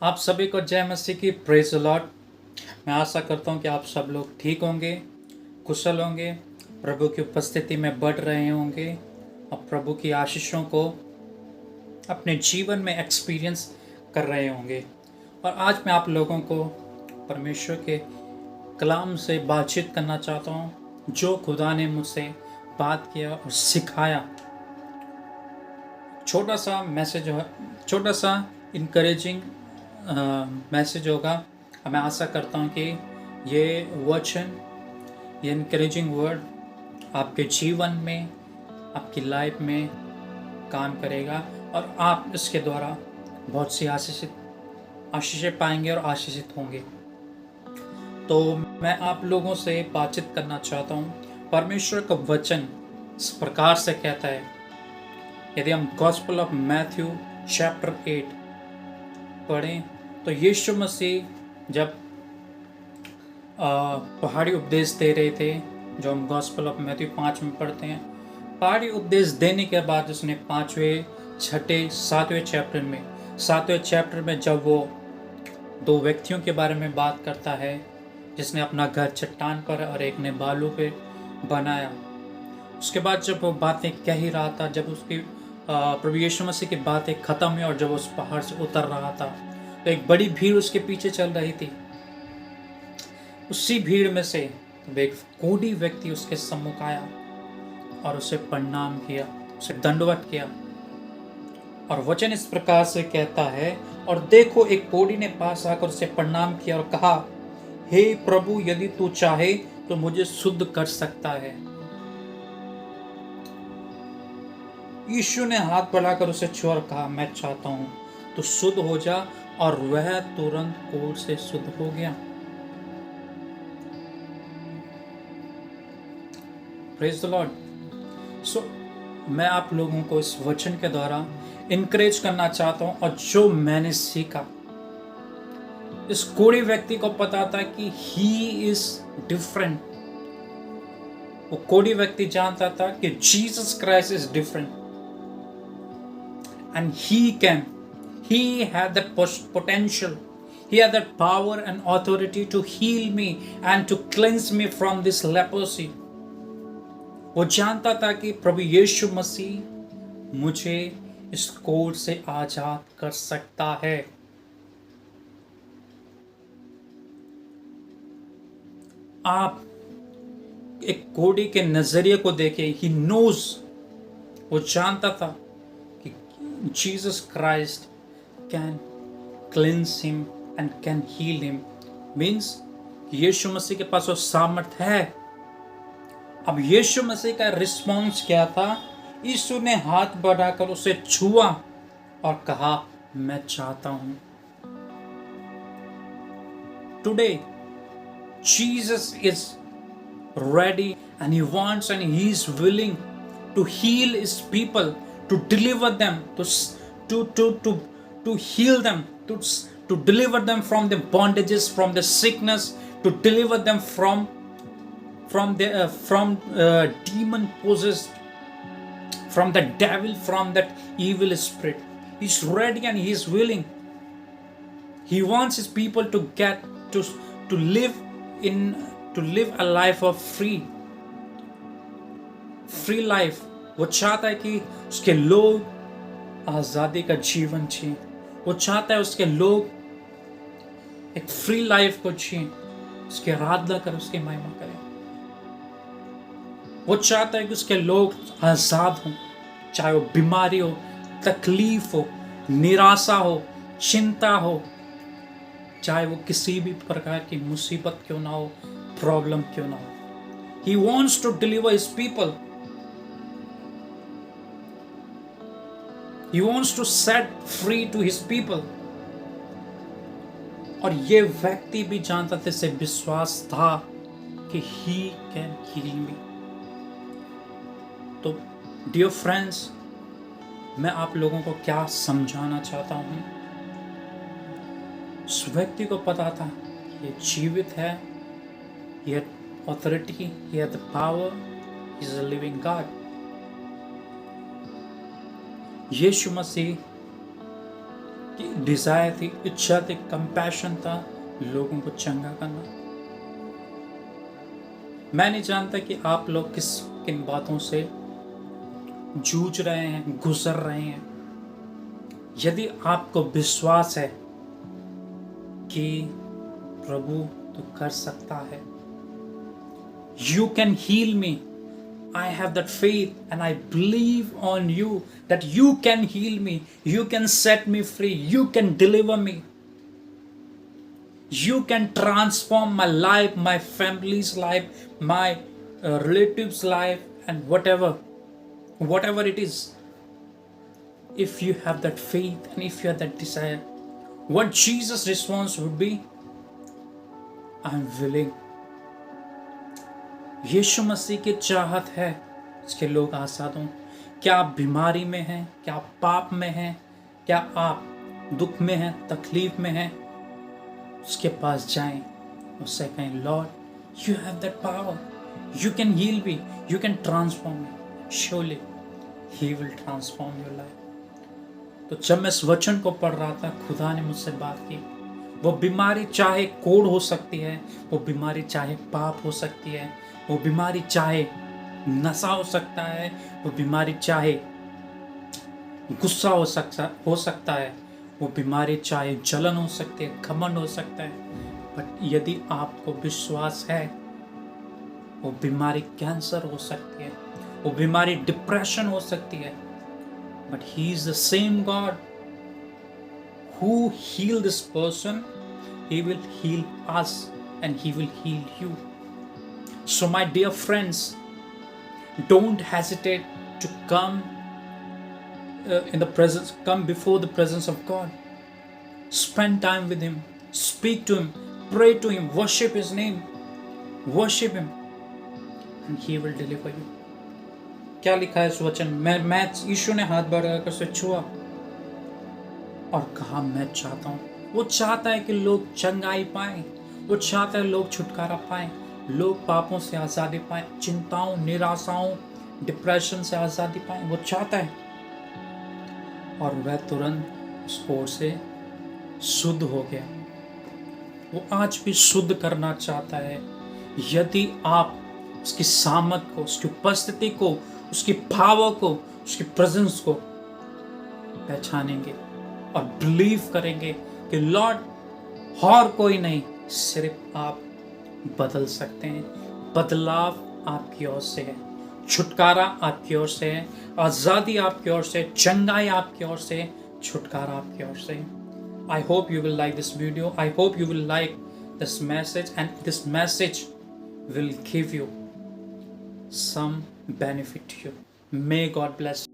आप सभी को जय मसीह की प्रेज लॉर्ड। मैं आशा करता हूँ कि आप सब लोग ठीक होंगे, कुशल होंगे, प्रभु की उपस्थिति में बढ़ रहे होंगे और प्रभु की आशीषों को अपने जीवन में एक्सपीरियंस कर रहे होंगे। और आज मैं आप लोगों को परमेश्वर के कलाम से बातचीत करना चाहता हूँ, जो खुदा ने मुझसे बात किया और सिखाया। छोटा सा मैसेज है, छोटा सा इनकरेजिंग मैसेज होगा। मैं आशा करता हूँ कि ये वचन, ये इनकरेजिंग वर्ड आपके जीवन में, आपकी लाइफ में काम करेगा और आप इसके द्वारा बहुत सी आशीषें पाएंगे और आशीषित होंगे। तो मैं आप लोगों से बातचीत करना चाहता हूँ। परमेश्वर का वचन इस प्रकार से कहता है, यदि हम गॉस्पेल ऑफ मैथ्यू चैप्टर 8 पढ़ें तो यीशु मसीह जब पहाड़ी उपदेश दे रहे थे, जो हम गॉस्पेल ऑफ मैथ्यू 5 में पढ़ते हैं, पहाड़ी उपदेश देने के बाद उसने 5वें, 6ठे, 7वें चैप्टर में जब वो दो व्यक्तियों के बारे में बात करता है, जिसने अपना घर चट्टान पर और एक ने बालू पे बनाया। उसके बाद जब वो बातें कह ही रहा था, जब उसकी प्रभु यीशु मसीह की बातें खत्म हुई और जब उस पहाड़ से उतर रहा था तो एक बड़ी भीड़ उसके पीछे चल रही थी। उसी भीड़ में से एक कोढ़ी व्यक्ति उसके सम्मुख आया और उसे प्रणाम किया, उसे दंडवत किया। और वचन इस प्रकार से कहता है, और देखो एक कोढ़ी ने पास आकर उसे प्रणाम किया और कहा, हे प्रभु, यदि तू चाहे तो मुझे शुद्ध कर सकता है। यीशु ने हाथ बढ़ाकर उसे छुआ और कहा, मैं चाहता हूं तो शुद्ध हो जा। और वह तुरंत कोढ़ से शुद्ध हो गया। Praise the Lord. सो मैं आप लोगों को इस वचन के द्वारा इनकरेज करना चाहता हूं, और जो मैंने सीखा, इस कोढ़ी व्यक्ति को पता था कि ही इज डिफरेंट। वो कोढ़ी व्यक्ति जानता था कि Jesus Christ is different and he had that potential, he had that power and authority to heal me and to cleanse me from this leprosy. वो जानता था कि प्रभु यीशु मसीह मुझे इस कोढ़ से आजाद कर सकता है। आप एक कोढ़ी के नजरिए को देखें, he knows, वो जानता था Jesus Christ can cleanse him and can heal him. Means यीशु मसीह के पास वो सामर्थ है। अब यीशु मसीह का रिस्पॉन्स क्या था? यीशु ने हाथ बढ़ाकर उसे छुआ और कहा, मैं चाहता हूं। Today Jesus is ready and he wants and he is willing to heal his people, to deliver them, to heal them, to deliver them from the bondages, from the sickness, to deliver them from demon possessed, from the devil, from that evil spirit. He's ready and he is willing. He wants his people to get to live a life of free life. वो चाहता है कि उसके लोग आजादी का जीवन जिए। वो चाहता है उसके लोग एक फ्री लाइफ को जिए, उसकी आराधना कर, उसकी महिमा करें। वो चाहता है कि उसके लोग आजाद हों, चाहे वो बीमारी हो, तकलीफ हो, निराशा हो, चिंता हो, चाहे वो किसी भी प्रकार की मुसीबत क्यों ना हो, प्रॉब्लम क्यों ना हो। He wants to deliver his people. He wants to set free to his people. और ये व्यक्ति भी जानता था, से विश्वास था कि he can heal me. तो डियर फ्रेंड्स, मैं आप लोगों को क्या समझाना चाहता हूँ? उस व्यक्ति को पता था ये जीवित है, ये ऑथोरिटी, ये the power, is a living God. यीशु मसीह कि डिजायर थी, इच्छा थी, कंपैशन था लोगों को चंगा करना। मैं नहीं जानता कि आप लोग किन बातों से जूझ रहे हैं, गुजर रहे हैं। यदि आपको विश्वास है कि प्रभु तो कर सकता है, you can heal me, I have that faith and I believe on you that you can heal me, you can set me free, you can deliver me, you can transform my life, my family's life, my relatives' life, and whatever it is. If you have that faith and if you have that desire, what Jesus' response would be, I'm willing. यीशु मसीह की चाहत है इसके लोग आज़ाद हों। क्या आप बीमारी में हैं, क्या आप पाप में हैं, क्या आप दुख में हैं, तकलीफ में हैं, उसके पास जाएं, उससे कहें, lord you have that power, you can heal me, you can transform me, surely he will transform your life. तो जब मैं इस वचन को पढ़ रहा था, खुदा ने मुझसे बात की। वो बीमारी चाहे कोढ़ हो सकती है, वो बीमारी चाहे पाप हो सकती है, वो बीमारी चाहे नशा हो सकता है, वो बीमारी चाहे गुस्सा हो सकता है, वो बीमारी चाहे जलन हो सकती है, घमंड हो सकता है। बट यदि आपको विश्वास है, वो बीमारी कैंसर हो सकती है, वो बीमारी डिप्रेशन हो सकती है, but he is the same God who healed this person, he will heal us and he will heal you. So my dear friends, don't hesitate to come come before the presence of God. Spend time with him, speak to him, pray to him, worship his name, worship him, and he will deliver you. क्या लिखा है इस वचन मैं यीशु ने हाथ बढ़ाकर उसे छुआ और कहा, मैं चाहता हूँ। वो चाहता है कि लोग चंगाई पाएं, वो चाहता है लोग छुटकारा पाएं, लोग पापों से आज़ादी पाएं, चिंताओं, निराशाओं, डिप्रेशन से आज़ादी पाएं। वो चाहता है और वह तुरंत उस कोढ़ से शुद्ध हो गया। वो आज भी शुद्ध करना चाहता है। यदि आप उसकी सामर्थ को, उसकी उपस्थिति को, उसकी पावर को, उसकी प्रेजेंस को पहचानेंगे और बिलीव करेंगे कि लॉर्ड और कोई नहीं, सिर्फ आप बदल सकते हैं। बदलाव आपकी ओर से है, छुटकारा आपकी ओर से है, आज़ादी आपकी ओर से, चंगाई आपकी ओर से, छुटकारा आपकी ओर से। I hope you will like this video, I hope you will like this message and this message will give you some benefit to you. May God bless you.